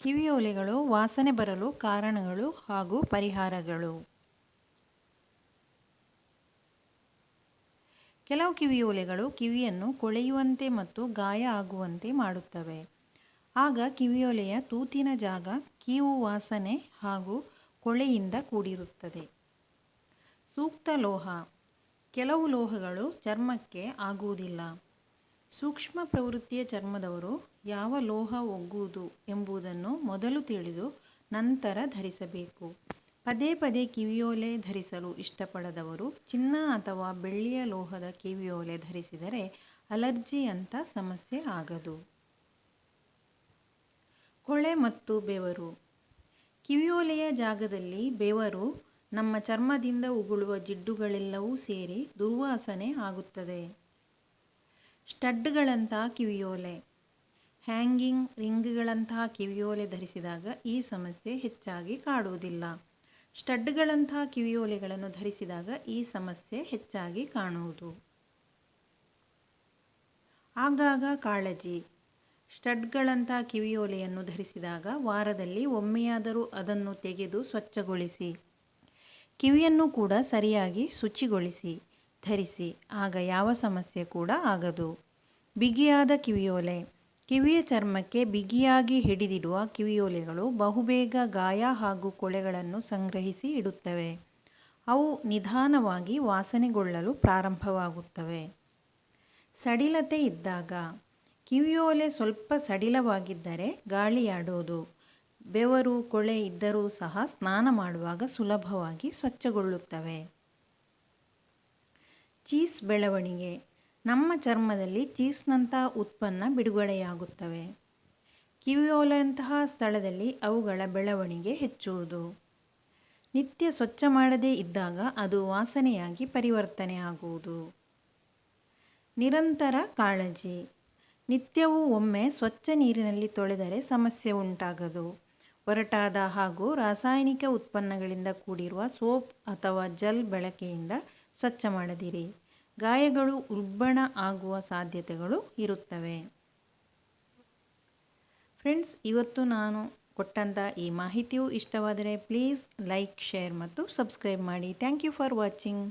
ಕಿವಿಯೋಲೆಗಳು ವಾಸನೆ ಬರಲು ಕಾರಣಗಳು ಹಾಗೂ ಪರಿಹಾರಗಳು. ಕೆಲವು ಕಿವಿಯೋಲೆಗಳು ಕಿವಿಯನ್ನು ಕೊಳೆಯುವಂತೆ ಮತ್ತು ಗಾಯ ಆಗುವಂತೆ ಮಾಡುತ್ತವೆ. ಆಗ ಕಿವಿಯೋಲೆಯ ತೂತಿನ ಜಾಗ ಕೀವು ವಾಸನೆ ಹಾಗೂ ಕೊಳೆಯಿಂದ ಕೂಡಿರುತ್ತದೆ. ಸೂಕ್ತ ಲೋಹ. ಕೆಲವು ಲೋಹಗಳು ಚರ್ಮಕ್ಕೆ ಆಗುವುದಿಲ್ಲ. ಸೂಕ್ಷ್ಮ ಪ್ರವೃತ್ತಿಯ ಚರ್ಮದವರು ಯಾವ ಲೋಹ ಒಗ್ಗುವುದು ಎಂಬುದನ್ನು ಮೊದಲು ತಿಳಿದು ನಂತರ ಧರಿಸಬೇಕು. ಪದೇ ಪದೇ ಕಿವಿಯೋಲೆ ಧರಿಸಲು ಇಷ್ಟಪಡದವರು ಚಿನ್ನ ಅಥವಾ ಬೆಳ್ಳಿಯ ಲೋಹದ ಕಿವಿಯೋಲೆ ಧರಿಸಿದರೆ ಅಲರ್ಜಿಯಂಥ ಸಮಸ್ಯೆ ಆಗದು. ಕೊಳೆ ಮತ್ತು ಬೆವರು. ಕಿವಿಯೋಲೆಯ ಜಾಗದಲ್ಲಿ ಬೆವರು ನಮ್ಮ ಚರ್ಮದಿಂದ ಉಗುಳುವ ಜಿಡ್ಡುಗಳೆಲ್ಲವೂ ಸೇರಿ ದುರ್ವಾಸನೆ ಆಗುತ್ತದೆ. ಸ್ಟಡ್ಗಳಂತಹ ಕಿವಿಯೋಲೆ. ಹ್ಯಾಂಗಿಂಗ್ ರಿಂಗ್ಗಳಂತಹ ಕಿವಿಯೋಲೆ ಧರಿಸಿದಾಗ ಈ ಸಮಸ್ಯೆ ಹೆಚ್ಚಾಗಿ ಕಾಡುವುದಿಲ್ಲ. ಸ್ಟಡ್ಗಳಂತಹ ಕಿವಿಯೋಲೆಗಳನ್ನು ಧರಿಸಿದಾಗ ಈ ಸಮಸ್ಯೆ ಹೆಚ್ಚಾಗಿ ಕಾಣುವುದು. ಆಗಾಗ ಕಾಳಜಿ. ಸ್ಟಡ್ಗಳಂತಹ ಕಿವಿಯೋಲೆಯನ್ನು ಧರಿಸಿದಾಗ ವಾರದಲ್ಲಿ ಒಮ್ಮೆಯಾದರೂ ಅದನ್ನು ತೆಗೆದು ಸ್ವಚ್ಛಗೊಳಿಸಿ. ಕಿವಿಯನ್ನು ಕೂಡ ಸರಿಯಾಗಿ ಶುಚಿಗೊಳಿಸಿ ಧರಿಸಿ. ಆಗ ಯಾವ ಸಮಸ್ಯೆ ಕೂಡ ಆಗದು. ಬಿಗಿಯಾದ ಕಿವಿಯೋಲೆ. ಕಿವಿಯ ಚರ್ಮಕ್ಕೆ ಬಿಗಿಯಾಗಿ ಹಿಡಿದಿಡುವ ಕಿವಿಯೋಲೆಗಳು ಬಹುಬೇಗ ಗಾಯ ಹಾಗೂ ಕೊಳೆಗಳನ್ನು ಸಂಗ್ರಹಿಸಿ ಇಡುತ್ತವೆ. ಅವು ನಿಧಾನವಾಗಿ ವಾಸನೆಗೊಳ್ಳಲು ಪ್ರಾರಂಭವಾಗುತ್ತವೆ. ಸಡಿಲತೆ ಇದ್ದಾಗ. ಕಿವಿಯೋಲೆ ಸ್ವಲ್ಪ ಸಡಿಲವಾಗಿದ್ದರೆ ಗಾಳಿಯಾಡೋದು, ಬೆವರು, ಕೊಳೆ ಇದ್ದರೂ ಸಹ ಸ್ನಾನ ಮಾಡುವಾಗ ಸುಲಭವಾಗಿ ಸ್ವಚ್ಛಗೊಳ್ಳುತ್ತವೆ. ಚೀಸ್ ಬೆಳವಣಿಗೆ. ನಮ್ಮ ಚರ್ಮದಲ್ಲಿ ಚೀಸ್ನಂಥ ಉತ್ಪನ್ನ ಬಿಡುಗಡೆಯಾಗುತ್ತವೆ. ಕಿವಿಯೋಲೆಯಂತಹ ಸ್ಥಳದಲ್ಲಿ ಅವುಗಳ ಬೆಳವಣಿಗೆ ಹೆಚ್ಚುವುದು. ನಿತ್ಯ ಸ್ವಚ್ಛ ಮಾಡದೇ ಇದ್ದಾಗ ಅದು ವಾಸನೆಯಾಗಿ ಪರಿವರ್ತನೆ ಆಗುವುದು. ನಿರಂತರ ಕಾಳಜಿ. ನಿತ್ಯವೂ ಒಮ್ಮೆ ಸ್ವಚ್ಛ ನೀರಿನಲ್ಲಿ ತೊಳೆದರೆ ಸಮಸ್ಯೆ ಉಂಟಾಗದು. ಒರಟಾದ ಹಾಗೂ ರಾಸಾಯನಿಕ ಉತ್ಪನ್ನಗಳಿಂದ ಕೂಡಿರುವ ಸೋಪ್ ಅಥವಾ ಜೆಲ್ ಬಳಕೆಯಿಂದ ಸ್ವಚ್ಛ ಮಾಡದಿರಿ. ಗಾಯಗಳು ಉಲ್ಬಣ ಆಗುವ ಸಾಧ್ಯತೆಗಳು ಇರುತ್ತವೆ. ಫ್ರೆಂಡ್ಸ್, ಇವತ್ತು ನಾನು ಕೊಟ್ಟಂಥ ಈ ಮಾಹಿತಿಯು ಇಷ್ಟವಾದರೆ ಪ್ಲೀಸ್ ಲೈಕ್, ಶೇರ್ ಮತ್ತು ಸಬ್ಸ್ಕ್ರೈಬ್ ಮಾಡಿ. Thank you for watching.